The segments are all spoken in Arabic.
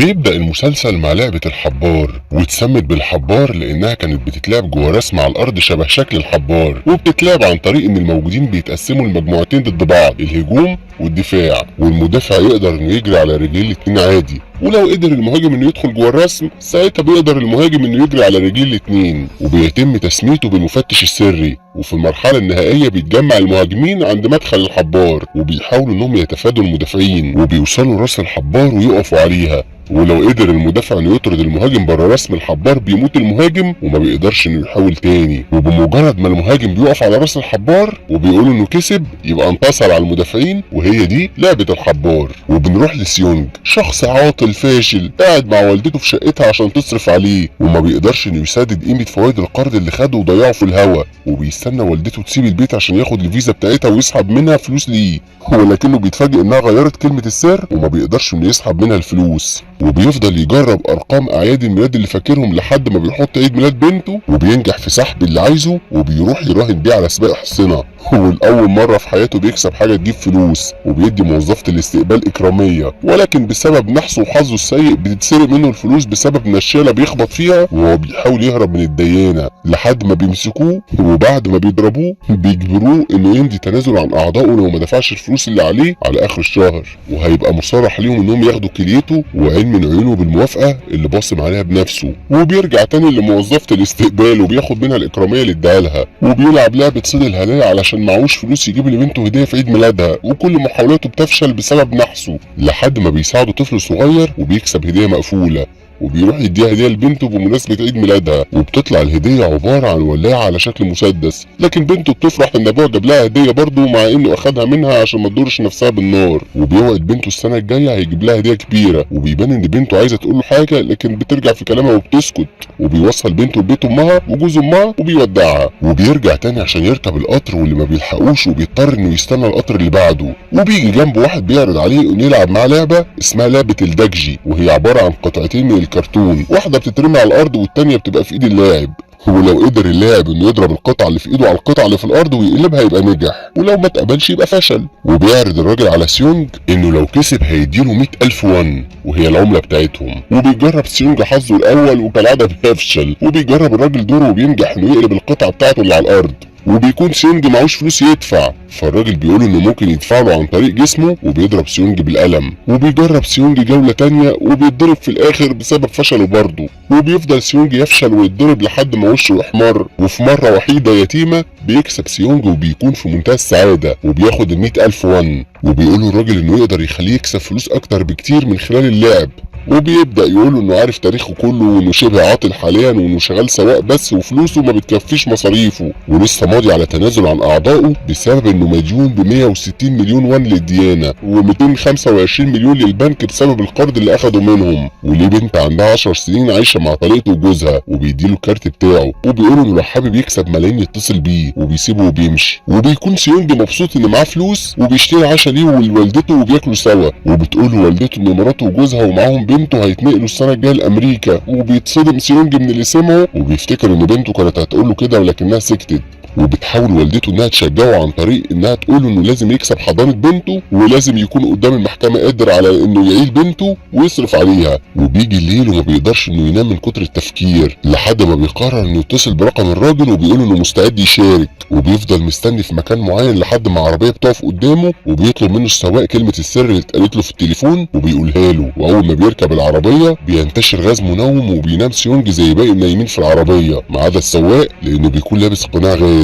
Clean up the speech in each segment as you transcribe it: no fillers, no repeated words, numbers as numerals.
بيبدأ المسلسل مع لعبة الحبار، واتسمت بالحبار لأنها كانت بتتلعب جوه رسم على الأرض شبه شكل الحبار، وبتتلعب عن طريق إن الموجودين بيتقسموا لمجموعتين ضد بعض، الهجوم والدفاع، والمدافع يقدر إنه يجري على رجلين الاتنين عادي، ولو قدر المهاجم إنه يدخل جوه الرسم ساعتها بيقدر المهاجم إنه يجري على رجلين الاتنين، وبيتم تسميته بالمفتش السري. وفي المرحلة النهائية بيتجمع المهاجمين عند مدخل الحبار وبيحاولوا إنهم يتفادوا المدافعين، وبيوصلوا راس الحبار ويقفوا عليها، ولو قدر المدافع انه يطرد المهاجم بره رسم الحبار بيموت المهاجم وما بيقدرش انه يحاول تاني. وبمجرد ما المهاجم بيقف على راس الحبار وبيقول انه كسب يبقى انتصر على المدافعين، وهي دي لعبة الحبار. وبنروح لسيونج، شخص عاطل فاشل قاعد مع والدته في شقتها عشان تصرف عليه، وما بيقدرش انه يسدد قيمة فوائد القرض اللي خده وضيعه في الهوا، وبيستنى والدته تسيب البيت عشان ياخد الفيزا بتاعتها ويسحب منها فلوس ليه، ولكنه بيتفاجئ انها غيرت كلمة السر وما بيقدرش انه يسحب منها الفلوس. وبيفضل يجرب ارقام اعياد الميلاد اللي فاكرهم لحد ما بيحط عيد ميلاد بنته وبينجح في سحب اللي عايزه، وبيروح يراهن بيه على سباق حصنة، والاول مرة في حياته بيكسب حاجة تجيب فلوس، وبيدي موظفة الاستقبال اكرامية، ولكن بسبب نحسه وحظه السيء بتتسرق منه الفلوس بسبب نشالة بيخبط فيها وهو بيحاول يهرب من الديانة، لحد ما بيمسكوه، وبعد ما بيضربوه بيجبروه انه يمضي تنازل عن اعضائه لو ما دفعش الفلوس اللي عليه على اخر الشهر، وهيبقى مصرح ليهم انهم ياخدوا كليته وعين من عيونه بالموافقة اللي باصم عليها بنفسه. وبيرجع تاني لموظفة الاستقبال وبياخد منها الاكرامية اللي اداها لها، وبيلعب لعبة صيد الهدايا علشان معهوش فلوس يجيب لبنته هدية في عيد ميلادها، وكل محاولاته بتفشل بسبب نحسه، لحد ما بيساعده طفل صغير وبيكسب هدية مقفولة، وبيروح يديها هديه لبنته بمناسبه عيد ميلادها، وبتطلع الهديه عباره عن ولاعه على شكل مسدس، لكن بنته بتفرح ان ابوها جاب لها هديه برضه مع انه اخدها منها عشان ما تضرش نفسها بالنار، وبيوعد بنته السنه الجايه هيجيب لها هديه كبيره، وبيبان ان بنته عايزه تقول له حاجه لكن بترجع في كلامها وبتسكت، وبيوصل بنته لبيت امها وجوز امها وبيودعها، وبيرجع تاني عشان يركب القطر واللي ما بيلحقوش وبيضطر انه يستنى القطر اللي بعده، وبيجي جنبه واحد بيعرض عليه انه يلعب معاه لعبه اسمها لعبه الدجي، وهي عباره عن قطعتين من الكرتون، واحده بتترمي على الارض والتانيه بتبقى في ايد اللاعب، ولو قدر اللاعب انه يضرب القطعه اللي في ايده على القطعه اللي في الارض ويقلبها يبقى نجح، ولو ما اتقبلش يبقى فشل. وبيعرض الراجل على سيونج انه لو كسب هيديله 100,000 ون وهي العمله بتاعتهم، وبيجرب سيونج حظه الاول وكالعاده بيفشل، وبيجرب الراجل دوره وبينجح انه يقلب القطعه بتاعته اللي على الارض، وبيكون سيونج معهوش فلوس يدفع، فالراجل بيقول انه ممكن يدفع له عن طريق جسمه وبيضرب سيونج بالقلم، وبيجرب سيونج جولة تانية وبيتضرب في الاخر بسبب فشله برضه، وبيفضل سيونج يفشل ويتضرب لحد ما وشه يحمر، وفي مرة وحيدة يتيمة بيكسب سيونج وبيكون في منتهى السعادة وبياخد ال100,000 ون، وبيقول الراجل انه يقدر يخليه يكسب فلوس اكتر بكتير من خلال اللعب، وبيبدأ يقول انه عارف تاريخه كله وانه شبه عاطل حاليا وانه شغال سواق بس وفلوسه ما بتكفيش مصاريفه، ولسه ماضي على تنازل عن اعضائه بسبب انه مديون ب 160 مليون ون للديانة و225 مليون للبنك بسبب القرض اللي اخده منهم، وليه بنت عندها 10 سنين عايشة مع طليقته وجوزها، وبيديله الكارت بتاعه وبيقول انه لو حابب يكسب ملايين يتصل بيه، وبيسيبه وبيمشي، وبيكون سيونج مبسوط ان معاه فلوس وبيشتري عشاء ليه ولوالدته وبياكلوا سوا، وبتقول والدته ان مراته وجوزها ومعاهم بنته هيتنقلوا السنه الجايه لامريكا، وبيتصدم سيونج من اللي سمعه وبيفتكر ان بنته كانت هتقول له كده ولكنها سكتت، وبتحاول والدته انها تشجعه عن طريق انها تقول انه لازم يكسب حضانه بنته ولازم يكون قدام المحكمه قادر على انه يعيل بنته ويصرف عليها، وبيجي الليل وما بيقدرش انه ينام من كتر التفكير لحد ما بيقرر انه يتصل برقم الراجل وبيقول انه مستعد يشارك، وبيفضل مستني في مكان معين لحد ما عربيه بتقف قدامه وبيطلب منه السواق كلمه السر اللي اتقالت له في التليفون وبيقولها له، واول ما بيركب العربيه بينتشر غاز منوم وبينام سيونج زي باقي النايمين في العربيه ما عدا السواق لانه بيكون لابس قناع غاز،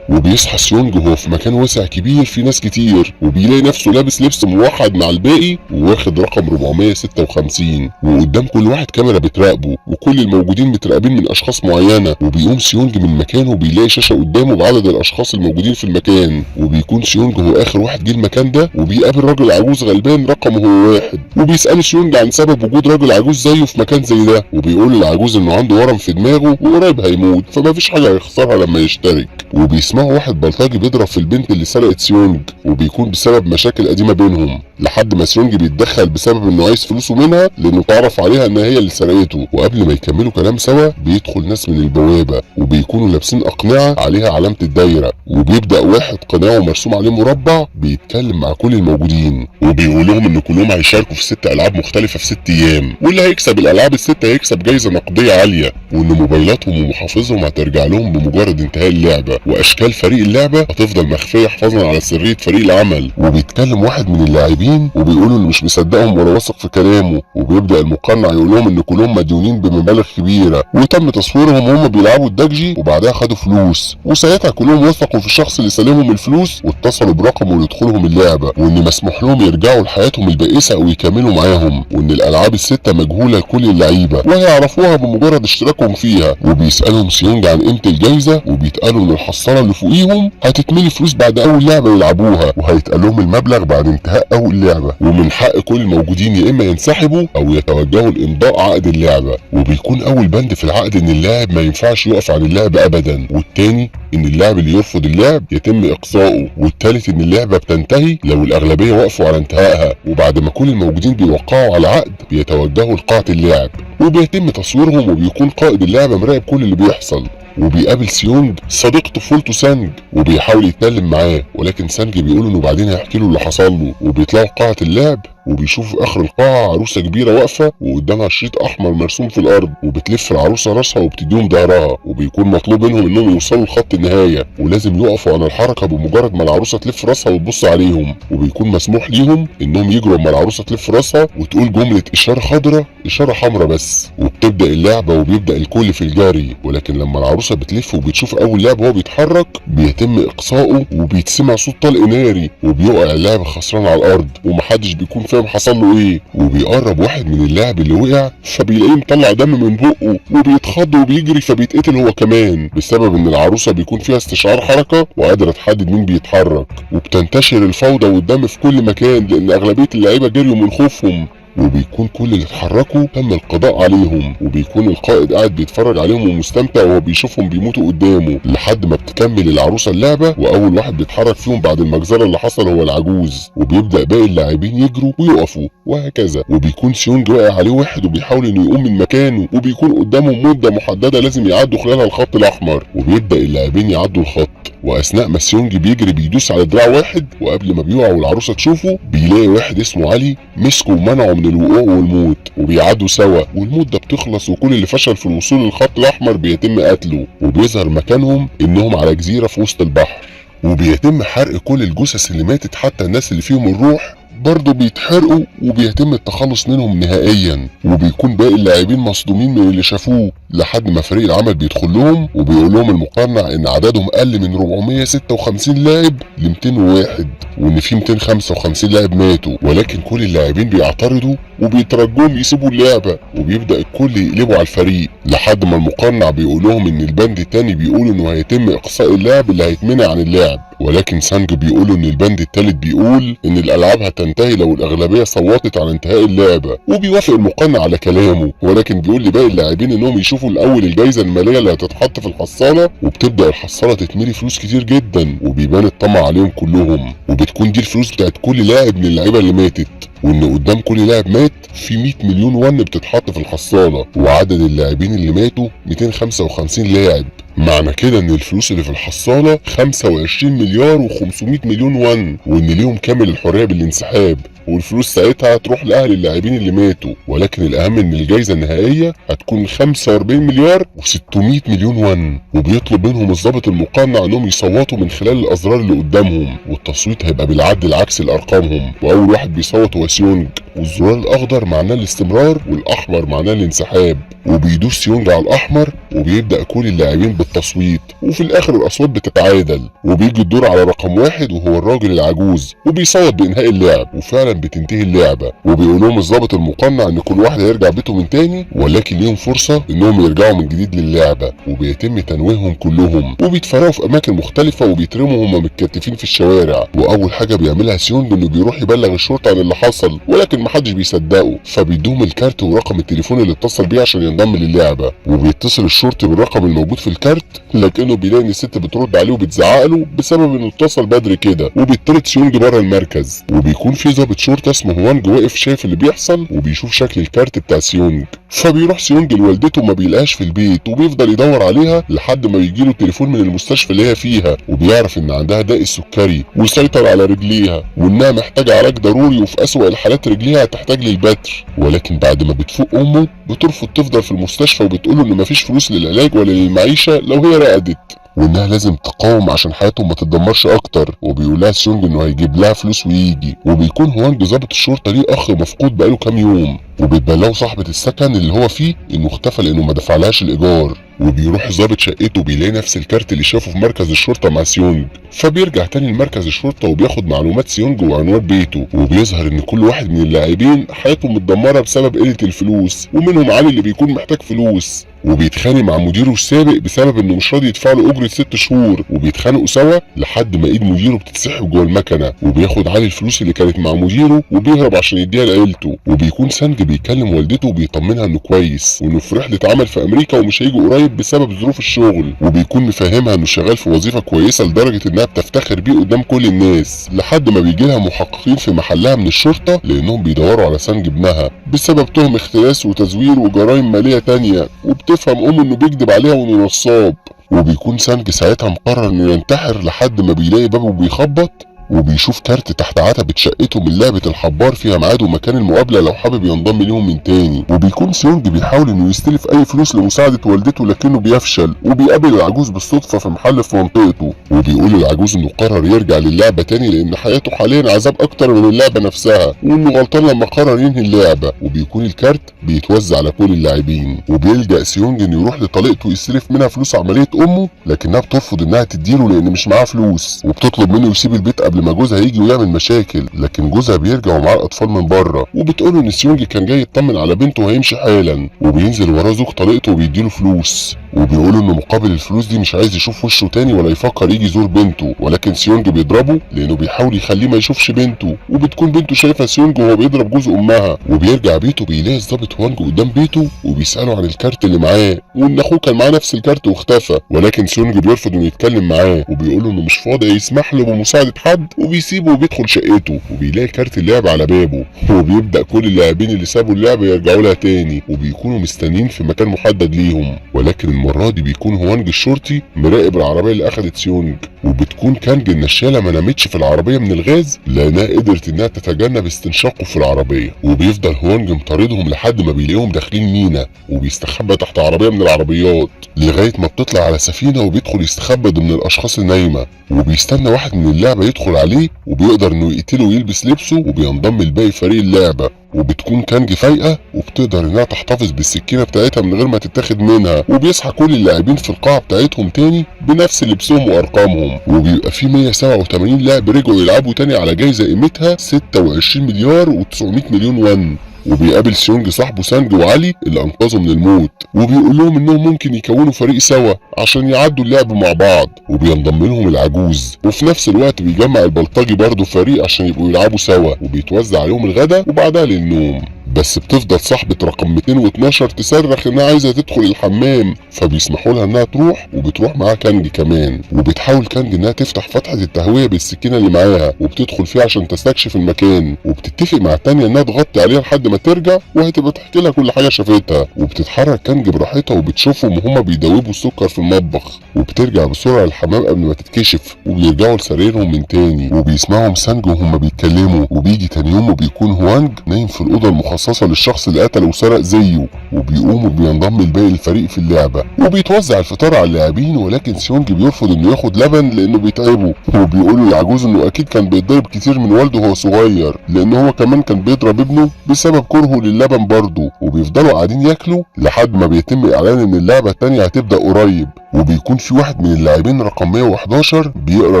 وبيصحى سيونج وهو في مكان واسع كبير فيه ناس كتير وبيلاقي نفسه لابس لبس موحد مع الباقي وواخد رقم 456، وقدام كل واحد كاميرا بتراقبه وكل الموجودين متراقبين من اشخاص معينه، وبيقوم سيونج من مكانه وبيلاقي شاشه قدامه بعدد الاشخاص الموجودين في المكان، وبيكون سيونج هو اخر واحد جه المكان ده، وبيقابل راجل عجوز غلبان رقمه هو 1، وبيسال سيونج عن سبب وجود راجل عجوز زيه في مكان زي ده، وبيقول للعجوز انه عنده ورم في دماغه وقريب هيموت فما فيش حاجه هيخسرها لما يشترك، وبيسمع وبيسمعوا واحد بلطجي بيضرب في البنت اللي سرقت سيونج، وبيكون بسبب مشاكل قديمه بينهم، لحد ما سيونج بيتدخل بسبب انه عايز فلوسه منها لانه تعرف عليها ان هي اللي سرقته. وقبل ما يكملوا كلام سوا بيدخل ناس من البوابه وبيكونوا لابسين اقنعه عليها علامه الدايره، وبيبدا واحد قناعه مرسوم عليه مربع بيتكلم مع كل الموجودين وبيقول لهم ان كلهم هيشاركوا في 6 العاب مختلفه في 6 ايام، واللي هيكسب الالعاب ال6 هيكسب جايزه نقديه عاليه، وان موبايلاتهم ومحافظهم هترجع لهم بمجرد انتهاء اللعبه، واشكال فريق اللعبه هتفضل مخفيه حفاظا على سريه فريق العمل. وبيتكلم واحد من اللاعبين وبيقول انه مش مصدقهم ولا واثق في كلامه، وبيبدا المقنع يقول لهم ان كلهم مديونين بمبالغ كبيره، وتم تصويرهم وهم بيلعبوا الدجي وبعدها خدوا فلوس، وساعتها كلهم وثقوا في الشخص اللي سلمهم الفلوس واتصلوا برقمه لدخولهم اللعبه، وان مسموح لهم يرجعوا لحياتهم البائسه او يكملوا معاهم، وان الالعاب ال6 مجهوله لكل اللعيبه وهيعرفوها بمجرد اشتراكهم فيها. وبيسالهم سيونج عن قيمه الجايزه، وبيتقالوا ان الحصاله اللي فوقيهم هتتملي فلوس بعد اول لعبه يلعبوها، وهيتقال لهم المبلغ بعد انتهاء اول لعبه، ومن حق كل الموجودين يا اما ينسحبوا او يتوجهوا لامضاء عقد اللعبه. وبيكون اول بند في العقد ان اللاعب ما ينفعش يقف عن اللعب ابدا، والتاني ان اللاعب اللي يرفض اللعب يتم اقصائه، والتالت ان اللعبه بتنتهي لو الاغلبيه وقفوا على انتهائها، وبعد ما كل الموجودين بيوقعوا على عقد بيتوجهوا لقاعه اللعب وبيتم تصويرهم، وبيكون قائد اللعبه مراقب كل اللي بيحصل. وبيقابل سيونج صديق طفولته سانج وبيحاول يتكلم معاه، ولكن سانج بيقول انه بعدين هيحكي له اللي حصل له. وبيطلعوا قاعه اللعب وبيشوفوا في اخر القاعه عروسه كبيره واقفه وقدامها شريط احمر مرسوم في الارض، وبتلف العروسه راسها وبتديهم ظهرها، وبيكون مطلوب منهم انهم يوصلوا لخط النهايه ولازم يقفوا عن الحركه بمجرد ما العروسه تلف راسها وتبص عليهم، وبيكون مسموح ليهم انهم يجروا اما العروسه تلف راسها وتقول جمله اشاره خضراء اشاره حمراء بس، وبتبدا اللعبه وبيبدا الكل في الجري. ولكن لما العروسه بتلف وبتشوف اول لاعب وهو بيتحرك بيتم اقصائه وبيتسمع صوت طلق ناري، وبيقع اللاعب خسران على الارض ومحدش بيكون فاهم حصل له ايه. وبيقرب واحد من اللاعب اللي وقع فبيلاقيه مطلع دم من بقه وبيتخض وبيجري فبيتقتل هو كمان، بسبب ان العروسه بيكون فيها استشعار حركه وقادره تحدد مين بيتحرك. وبتنتشر الفوضى والدم في كل مكان لان اغلبيه اللعيبه جريوا من خوفهم، وبيكون كل اللي اتحركوا تم القضاء عليهم، وبيكون القائد قاعد بيتفرج عليهم ومستمتع وهو بيشوفهم بيموتوا قدامه، لحد ما بتكمل العروسه اللعبه واول واحد بيتحرك فيهم بعد المجزره اللي حصل هو العجوز، وبيبدا باقي اللاعبين يجروا ويقفوا وهكذا. وبيكون سيونج واقع عليه واحد وبيحاول انه يقوم من مكانه، وبيكون قدامهم مده محدده لازم يعدوا خلالها الخط الاحمر، وبيبدا اللاعبين يعدوا الخط، واثناء ما سيونج بيجري بيدوس على دراع واحد، وقبل ما بيقع والعروسه تشوفه بيلاقي واحد اسمه علي مسكه ومنعه من الوقوع والموت، وبيعدوا سوا والمده بتخلص، وكل اللي فشل في الوصول للخط الاحمر بيتم قتله، وبيظهر مكانهم انهم على جزيره في وسط البحر، وبيتم حرق كل الجثث اللي ماتت، حتى الناس اللي فيهم الروح برضه بيتحرقوا وبيتم التخلص منهم نهائيا. وبيكون باقي اللاعبين مصدومين من اللي شافوه، لحد ما فريق العمل بيدخل لهم وبيقول لهم المقنع ان عددهم قل من 456 لاعب ل 201، وان في 255 لاعب ماتوا، ولكن كل اللاعبين بيعترضوا وبيترجوهم يسيبوا اللعبه، وبيبدا الكل يقلبوا على الفريق، لحد ما المقنع بيقول لهم ان البند التاني بيقول انه هيتم اقصاء اللاعب اللي هيتمنع عن اللعب، ولكن سانج بيقول ان البند التالت بيقول ان الالعاب هتنتهي لو الاغلبيه صوتت على انتهاء اللعبه، وبيوافق المقنع على كلامه، ولكن بيقول لباقي اللاعبين انهم يشوفوا الاول الجائزه الماليه اللي هتتحط في الحصاله، وبتبدا الحصاله تتملي فلوس كتير جدا، وبيبان الطمع عليهم كلهم، وبتكون دي الفلوس بتاعت كل لاعب من اللعيبه اللي ماتت، وان قدام كل لاعب مات في 100 مليون ون بتتحط في الحصاله، وعدد اللاعبين اللي ماتوا 255 لاعب. معنى كده ان الفلوس اللي في الحصاله 25 مليار و500 مليون ون، وان ليهم كامل الحريه بالانسحاب، والفلوس ساعتها هتروح لاهل اللاعبين اللي ماتوا، ولكن الاهم ان الجائزه النهائيه هتكون 45 مليار و600 مليون ون. وبيطلب منهم الضابط المقنع انهم يصوتوا من خلال الازرار اللي قدامهم، والتصويت هيبقى بالعد العكسي لارقامهم، واول واحد بيصوت هو سيونج، والزرار الاخضر معناه الاستمرار والاحمر معناه الانسحاب، وبيدوس سيونج على الاحمر وبيبدا كل اللاعبين بالتصويت، وفي الاخر الاصوات بتتعادل، وبيجي الدور على رقم واحد وهو الراجل العجوز، وبيصوت بانهاء اللعب، وفعلا بتنتهي اللعبه، وبيقول لهم الضابط المقنع ان كل واحد هيرجع بيته من تاني، ولكن ليهم فرصه انهم يرجعوا من جديد للعبه، وبيتم تنويههم كلهم، وبيتفرقوا في اماكن مختلفه وبيترموا هم متكتفين في الشوارع. واول حاجه بيعملها سيونج انه بيروح يبلغ الشرطه عن اللي حصل، ولكن محدش بيصدقه، فبيدوهم الكارت ورقم التليفون اللي اتصل بيه عشان ينضم للعبه. وبيتصل الشرطي بالرقم الموجود في الكارت، لكنه بيلاقي ان الست بترد عليه وبتزعق له بسبب انه اتصل بدري كده، وبيطرد سيونج بره المركز. وبيكون في ضابط شرطه اسمه هوانج واقف شايف اللي بيحصل وبيشوف شكل الكارت بتاع سيونج، فبيروح سيونج لوالدته وما بيلاقيهاش في البيت، وبيفضل يدور عليها لحد ما بيجيله تليفون من المستشفى اللي هي فيها، وبيعرف ان عندها داء السكري وسيطر على رجليها وانها محتاجه علاج ضروري، وفي اسوأ الحالات رجليها هتحتاج للبتر. ولكن بعد ما بتفوق امه بترفض تفضل في المستشفى وبتقوله ان مفيش فلوس للعلاج ولا للمعيشه لو هي رقدت، وانها لازم تقاوم عشان حياتهم ما تتدمرش اكتر. وبيقول سيونج انه هيجيب لها فلوس ويجي. وبيكون هوانج ضابط الشرطه ليه اخ مفقود بقاله كام يوم، وبتبلغه صاحبه السكن اللي هو فيه انه اختفى لانه ما دفعلهاش الايجار. وبيروح ظابط شقته وبيلاقي نفس الكارت اللي شافه في مركز الشرطه مع سيونج، فبيرجع تاني لمركز الشرطه وبياخد معلومات سيونج وعنوان بيته. وبيظهر ان كل واحد من اللاعبين حياته متدمره بسبب قله الفلوس، ومنهم علي اللي بيكون محتاج فلوس وبيتخانق مع مديره السابق بسبب انه مش راضي يدفع له اجره 6 شهور، وبيتخانقوا سوا لحد ما ايد مديره بتتسحب جوه المكنه، وبياخد علي الفلوس اللي كانت مع مديره وبيهرب عشان يديها لعيلته. وبيكون سانج بيكلم والدته وبيطمنها انه كويس وانه في رحله عمل في امريكا ومش هيجي قريب بسبب ظروف الشغل، وبيكون مفهمها انه شغال في وظيفه كويسه لدرجه انها بتفتخر بيه قدام كل الناس، لحد ما بيجي لها محققين في محلها من الشرطه لانهم بيدوروا على سانج ابنها بسبب تهم اختلاس وتزوير وجرائم ماليه تانيه، وبتفهم امه انه بيكذب عليها وانه نصاب. وبيكون سانج ساعتها مقرر انه ينتحر لحد ما بيلاقي بابه بيخبط، وبيشوف كارت تحت عتبة شقته من لعبة الحبار فيها ميعاد ومكان المقابلة لو حابب ينضم ليهم من تاني. وبيكون سيونج بيحاول انه يستلف اي فلوس لمساعدة والدته لكنه بيفشل، وبيقابل العجوز بالصدفة في محل في منطقته، وبيقول للعجوز انه قرر يرجع للعبة تاني لان حياته حاليا عذاب اكتر من اللعبة نفسها، وانه غلطان لما قرر ينهي اللعبة. وبيكون الكارت بيتوزع على كل اللاعبين، وبيلجأ سيونج انه يروح لطليقته يستلف منها فلوس عملية امه، لكنها بترفض انها تديله لان مش معاها فلوس، وبتطلب منه يسيب البيت قبل ما جوزها يجي ويعمل مشاكل. لكن جوزها بيرجع ومعاه الاطفال من بره، وبتقوله ان سيونج كان جاي يطمن على بنته وهيمشي حالا، وبينزل وراه زوج طليقته وبيديله فلوس، وبيقوله انه مقابل الفلوس دي مش عايز يشوف وشه تاني ولا يفكر يجي يزور بنته. ولكن سيونج بيضربه لانه بيحاول يخليه ما يشوفش بنته، وبتكون بنته شايفه سيونج وهو بيضرب جوز امها. وبيرجع بيته بيلاقي الظابط هوانج قدام بيته وبيساله عن الكارت اللي معاه، وان اخوه كان معاه نفس الكارت واختفى. ولكن سيونج بيرفض انه يتكلم معاه، وبيقوله انه مش فاضي يسمح له بمساعده حد، وبيسيبه وبيدخل شقته. وبيلاقي كارت اللعب على بابه، وبيبدا كل اللاعبين اللي سابوا اللعبه يرجعوا لها تاني، وبيكونوا مستنيين في مكان محدد ليهم. ولكن المره دي بيكون هوانج الشرطي مراقب العربيه اللي اخدت سيونج، وبتكون كانج النشاله ما نامتش في العربيه من الغاز لانها قدرت انها تتجنب استنشاقه في العربيه. وبيفضل هوانج مطاردهم لحد ما بيلاقيهم داخلين مينا، وبيستخبى تحت عربيه من العربيات لغايه ما بتطلع على سفينه وبيدخل يستخبى ضمن الاشخاص النايمه. وبيستنى واحد من اللعبه يدخل عليه وبيقدر انه يقتله ويلبس لبسه وبينضم لباقي فريق اللعبه. وبتكون كانج فايقه وبتقدر انها تحتفظ بالسكينه بتاعتها من غير ما تتاخد منها، وبيصحى كل اللاعبين في القاعه بتاعتهم تاني بنفس لبسهم وارقامهم. وبيبقى في 187 لاعب رجعوا يلعبوا تاني على جايزه قيمتها 26 مليار و900 مليون ون. وبيقابل سيونج صاحبه سانج وعلي اللي انقذوا من الموت، وبيقول لهم انهم ممكن يكونوا فريق سوا عشان يعدوا اللعب مع بعض. وبينضم لهم العجوز، وفي نفس الوقت بيجمع البلطجي برضه فريق عشان يبقوا يلعبوا سوا، وبيتوزع عليهم الغدا وبعدها للنوم. بس بتفضل صاحبة رقم 212 تصرخ انها عايزة تدخل الحمام، فبيسمحوا لها انها تروح، وبتروح معاها كانج كمان. وبتحاول كانج انها تفتح فتحة التهوية بالسكينة اللي معاها وبتدخل فيها عشان تستكشف المكان، وبتتفق مع التانية انها تغطي عليها لحد ما ترجع وهتبقى تحكي لها كل حاجة شافتها. وبتتحرك كانج براحتها وبتشوفهم وهما بيدوبوا السكر في المطبخ، وبترجع بسرعة للحمام قبل ما تتكشف، وبيرجعوا لسريرهم من تاني. وبيسمعهم سانج وهما بيتكلموا. وبيجي تاني يوم وبيكون هوانج نايم في الأوضة المخصصة للشخص اللي قتل وسرق زيه، وبيقوم وبينضم لباقي الفريق في اللعبة. وبيتوزع الفطار على اللاعبين، ولكن سيونج بيرفض انه ياخد لبن لانه بيتعبه، وبيقول للعجوز انه اكيد كان بيتضرب كتير من والده وهو صغير، لان هو كمان كان بيضرب ابنه بسبب كرهه للبن برضه. وبيفضلوا قاعدين ياكلوا لحد ما بيتم اعلان ان اللعبة التانية هتبدأ قريب. وبيكون في واحد من اللاعبين رقم 111 بيقرا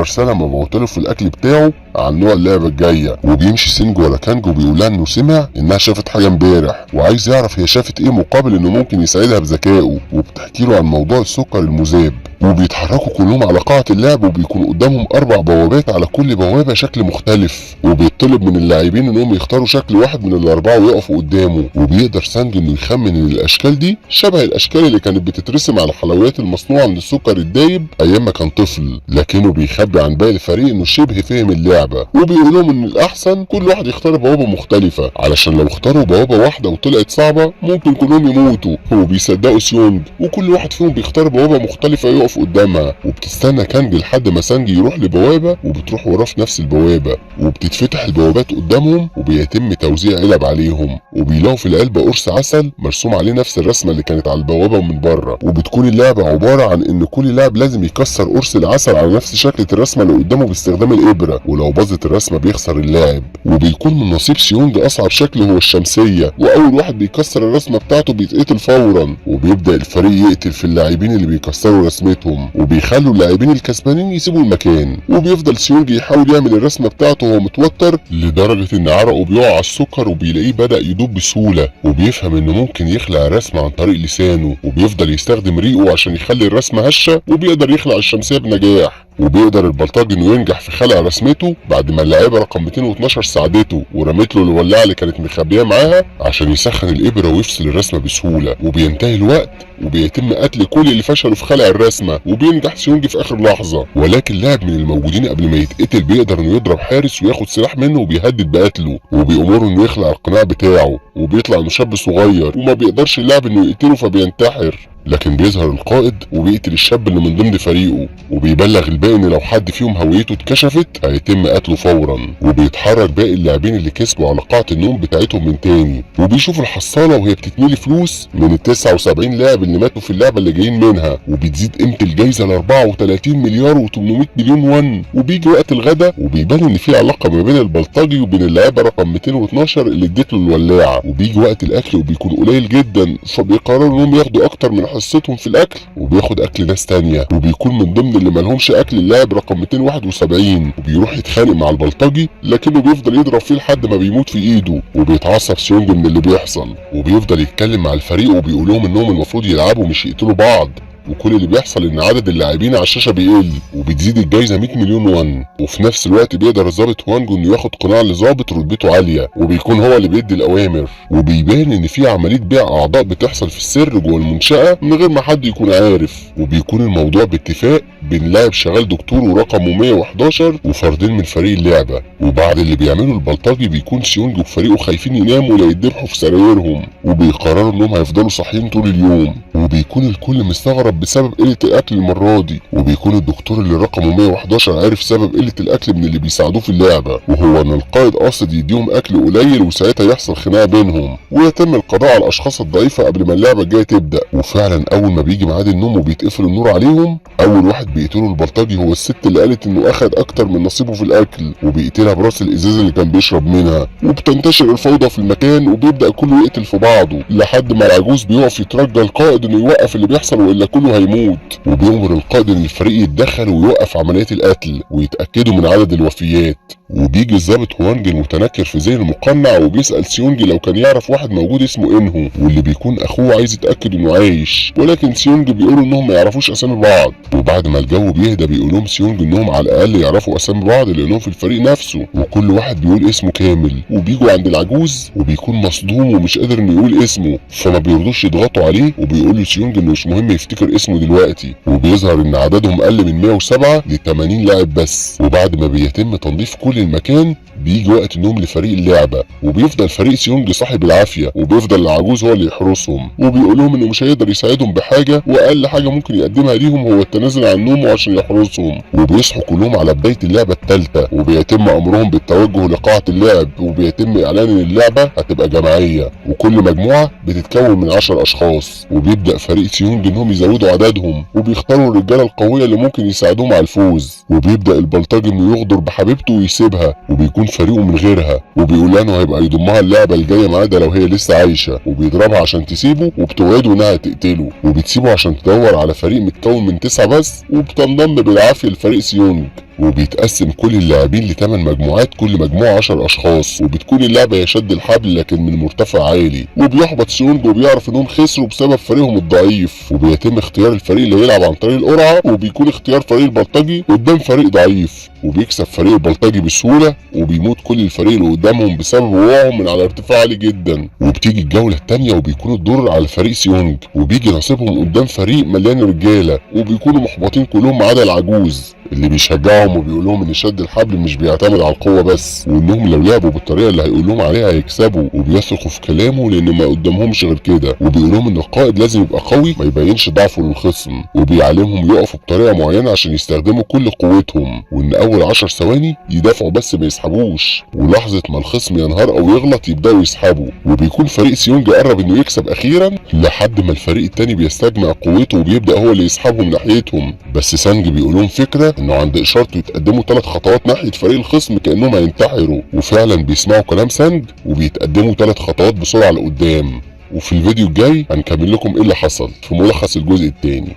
رسالة مبعوتة له في الاكل بتاعه عن نوع اللعبة الجاية. وبيمشي سينج ورا كانج وبيقول لها انه سمع انها شافت حاجة امبارح وعايز يعرف هي شافت ايه مقابل انه ممكن يساعدها بذكائه. وبتحكي له عن موضوع السكر المذاب، وبيتحركوا كلهم على قاعة اللعب، وبيكون قدامهم 4 بوابات على كل بوابة شكل مختلف، وبيطلب من اللاعبين انهم يختاروا شكل واحد من ال4 ويقفوا قدامه. وبيقدر سانج انه يخمن ان الاشكال دي شبه الاشكال اللي كانت بتترسم على الحلويات المصنوعة من السكر الدايب ايام ما كان طفل، لكنه بيخبي عن باقي الفريق انه شبه فهم اللعبة، وبيقول لهم ان الاحسن كل واحد يختار بوابة مختلفة، علشان لو اختاروا بوابة واحدة وطلعت صعبة ممكن كلهم يموتوا. وبيصدقوا سيونج، وكل واحد فيهم بيختار بوابة مختلفة يقف قدامها، وبتستنى كانج لحد ما سانج يروح لبوابة وبتروح وراه في نفس البوابة، وبتتفتح البوابات قدامهم وبيتم توزيع علب عليهم، وبيلاقوا في العلبة قرص عسل مرسوم عليه نفس الرسمة اللي كانت على البوابة من بره. وبتكون اللعبة عبارة عن ان كل لاعب لازم يكسر قرص العسل على نفس شكل الرسمة اللي قدامه باستخدام الابرة، ولو باظت الرسمة بيخسر اللاعب. وبيكون من نصيب سيونج اصعب شكل هو الشمسية، واول واحد بيكسر الرسمة بتاعته بيتقتل فورا، وبيبدأ الفريق يقتل في اللاعبين اللي بيكسروا رسمتهم، وبيخلوا اللاعبين الكسبانين يسيبوا المكان. وبيفضل سيونج يحاول يعمل الرسمة بتاعته وهو متوتر لدرجة ان عرقه بيقع على السكر، وبيلاقيه بدأ يدوب بسهولة، وبيفهم انه ممكن يخلع الرسمة عن طريق لسانه، وبيفضل يستخدم ريقه عشان يخلي الرسمة هشة، وبيقدر يخلع الشمسية بنجاح. وبيقدر البلطجي انه ينجح في خلع رسمته بعد ما اللاعبة رقم 212 ساعدته ورمت له الولاعة اللي كانت مخبية معاها عشان يسخن الابرة ويفصل الرسمة بسهولة. وبينتهي الوقت وبيتم قتل كل اللي فشلوا في خلع الرسمة، وبينجح سيونج في اخر لحظة. ولكن لاعب من الموجودين قبل ما يتقتل بيقدر انه يضرب حارس وياخد سلاح منه وبيهدد بقتله، وبيأمره انه يخلع القناع بتاعه، وبيطلع انه شاب صغير وما بيقدرش اللاعب انه يقتله فبينتحر. لكن بيظهر القائد وبيقتل الشاب اللي من ضمن فريقه، وبيبلغ الباقي ان لو حد فيهم هويته اتكشفت هيتم قتله فورا. وبيتحرك باقي اللاعبين اللي كسبوا على قاعة النوم بتاعتهم من تاني، وبيشوف الحصالة وهي بتتملي فلوس من ال 79 لاعب اللي ماتوا في اللعبة اللي جايين منها، وبتزيد قيمة الجايزة ل 34 مليار و800 مليون ون. وبيجي وقت الغدا وبيبان ان في علاقة ما بين البلطجي وبين اللاعبة رقم 212 اللي اديت له الولاعة. وبيجي وقت الاكل وبيكون قليل جدا، فبيقرروا انهم ياخدوا اكتر من حصتهم في الاكل، وبياخد اكل ناس تانية. وبيكون من ضمن اللي مالهمش اكل اللاعب رقم 271، وبيروح يتخانق مع البلطجي لكنه بيفضل يضرب فيه لحد ما بيموت في ايده. وبيتعصب سيونج من اللي بيحصل، وبيفضل يتكلم مع الفريق وبيقول لهم انهم المفروض يلعبوا مش يقتلوا بعض، وكل اللي بيحصل ان عدد اللاعبين على الشاشه بيقل، وبتزيد الجايزه 100 مليون ون. وفي نفس الوقت بيقدر الظابط وانجو انه ياخد قناع لظابط رتبته عاليه، وبيكون هو اللي بيدي الاوامر. وبيبان ان في عمليه بيع اعضاء بتحصل في السر جوه المنشاه من غير ما حد يكون عارف. وبيكون الموضوع باتفاق بين لاعب شغال دكتور ورقمه 111 وفردين من فريق اللعبه. وبعد اللي بيعمله البلطجي بيكون سيونج وفريقه خايفين يناموا ولا يتذبحوا في سرايرهم، وبيقرروا انهم هيفضلوا صاحيين طول اليوم. وبيكون الكل مستغرب بسبب قله الاكل المره دي، وبيكون الدكتور اللي رقمه 111 عارف سبب قله الاكل من اللي بيساعدوه في اللعبه، وهو ان القائد قاصد يديهم اكل قليل وساعتها يحصل خناقه بينهم، ويتم القضاء على الاشخاص الضعيفه قبل ما اللعبه الجايه تبدا. وفعلا اول ما بيجي ميعاد النوم وبيتقفل النور عليهم، اول واحد بيقتله البلطجي هو الست اللي قالت انه اخد اكتر من نصيبه في الاكل، وبيقتلها براس الازاز اللي كان بيشرب منها. وبتنتشر الفوضى في المكان وبيبدا كله يقتل في بعضه، لحد ما العجوز بيقف يترجى القائد انه يوقف اللي بيحصل والا كله هيموت. وبيأمر القائد ان الفريق يتدخل ويوقف عمليات القتل ويتاكدوا من عدد الوفيات. وبيجي الظابط هوانج المتنكر في زي المقنع وبيسأل سيونج لو كان يعرف واحد موجود اسمه انهو، واللي بيكون اخوه عايز يتأكد انه عايش، ولكن سيونج بيقولوا انهم ما يعرفوش اسامي بعض. وبعد ما الجو بيهدى بيقول لهم سيونج انهم على الاقل يعرفوا اسامي بعض لانهم في الفريق نفسه، وكل واحد بيقول اسمه كامل. وبيجوا عند العجوز وبيكون مصدوم ومش قادر انه يقول اسمه، فما بيرضوش يضغطوا عليه، وبيقول له سيونج انه مش مهم يفتكر اسمه دلوقتي. وبيظهر ان عددهم قل من 107 ل 80 لاعب بس. وبعد ما بيتم تنظيف كل المكان بيجي وقت النوم لفريق اللعبه، وبيفضل فريق سيونج صاحي بالعافيه، وبيفضل العجوز هو اللي يحرسهم، وبيقول لهم انه مش هيقدر يساعدهم بحاجه، واقل حاجه ممكن يقدمها ليهم هو التنازل عن نومه عشان يحرسهم. وبيصحوا كلهم على بدايه اللعبه الثالثه، وبيتم امرهم بالتوجه لقاعه اللعب، وبيتم اعلان ان اللعبه هتبقى جماعيه، وكل مجموعه بتتكون من 10 اشخاص. وبيبدا فريق سيونج انهم يزودوا عددهم، وبيختاروا الرجاله القويه اللي ممكن يساعدوهم على الفوز. وبيبدا البلطجي انه يغدر بحبيبته ويسيبها، وبيكون فريقه من غيرها، وبيقول لها انه هيبقى يضمها اللعبه الجايه معاه ده لو هي لسه عايشه، وبيضربها عشان تسيبه وبتوعده انها تقتله، وبتسيبه عشان تدور على فريق متكون من 9 بس، وبتنضم بالعافيه لفريق سيونج. وبيتقسم كل اللاعبين ل8 مجموعات، كل مجموعه 10 اشخاص، وبتكون اللعبه يشد الحبل لكن من مرتفع عالي. وبيحبط سيونج وبيعرف انهم خسروا بسبب فريقهم الضعيف، وبيتم اختيار الفريق اللي هيلعب عن طريق القرعه، وبيكون اختيار فريق البلطجي قدام فريق ضعيف، وبيكسب فريق البلطجي بسهوله، وبيموت كل الفريق اللي قدامهم بسبب وقوعهم من على ارتفاع عالي جدا. وبتيجي الجوله الثانيه وبيكون الدور على فريق سيونج، وبيجي نصيبهم قدام فريق مليان رجاله، وبيكونوا محبطين كلهم ما عدا العجوز اللي بيشجعهم وبيقول لهم ان شد الحبل مش بيعتمد على القوه بس، وانهم لو لعبوا بالطريقه اللي هيقول لهم عليها هيكسبوا، وبيثقوا في كلامه لان ما قدامهمش غير كده. وبيقول لهم ان القائد لازم يبقى قوي ما يبينش ضعفه للخصم، وبيعلمهم يقفوا بطريقه معينه عشان يستخدموا كل قوتهم، وان اول 10 ثواني يدافعوا بس ما يسحبوش، ولحظه ما الخصم ينهار او يغلط يبداوا يسحبوا. وبيكون فريق سيونج قرب انه يكسب اخيرا لحد ما الفريق التاني بيستجمع قوته وبيبدا هو اللي يسحبهم ناحيتهم. بس سانج بيقول لهم فكره انه عند اشارته يتقدموا 3 خطوات ناحيه فريق الخصم كانهم هينتحروا، وفعلا بيسمعوا كلام سانج وبيتقدموا 3 خطوات بسرعه لقدام. وفي الفيديو الجاي هنكمل لكم ايه اللي حصل في ملخص الجزء الثاني.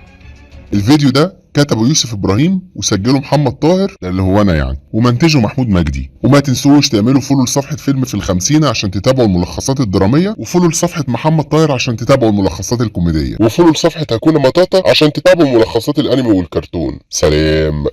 الفيديو ده كتبه يوسف ابراهيم وسجله محمد طاهر اللي هو انا يعني، ومنتجه محمود مجدي. وما تنسوش تعملوا فولو لصفحه فيلم في ال50 عشان تتابعوا الملخصات الدراميه، وفولو لصفحه محمد طاهر عشان تتابعوا الملخصات الكوميديه، وفولو لصفحه هكونا مطاطا عشان تتابعوا ملخصات الانمي والكرتون. سلام.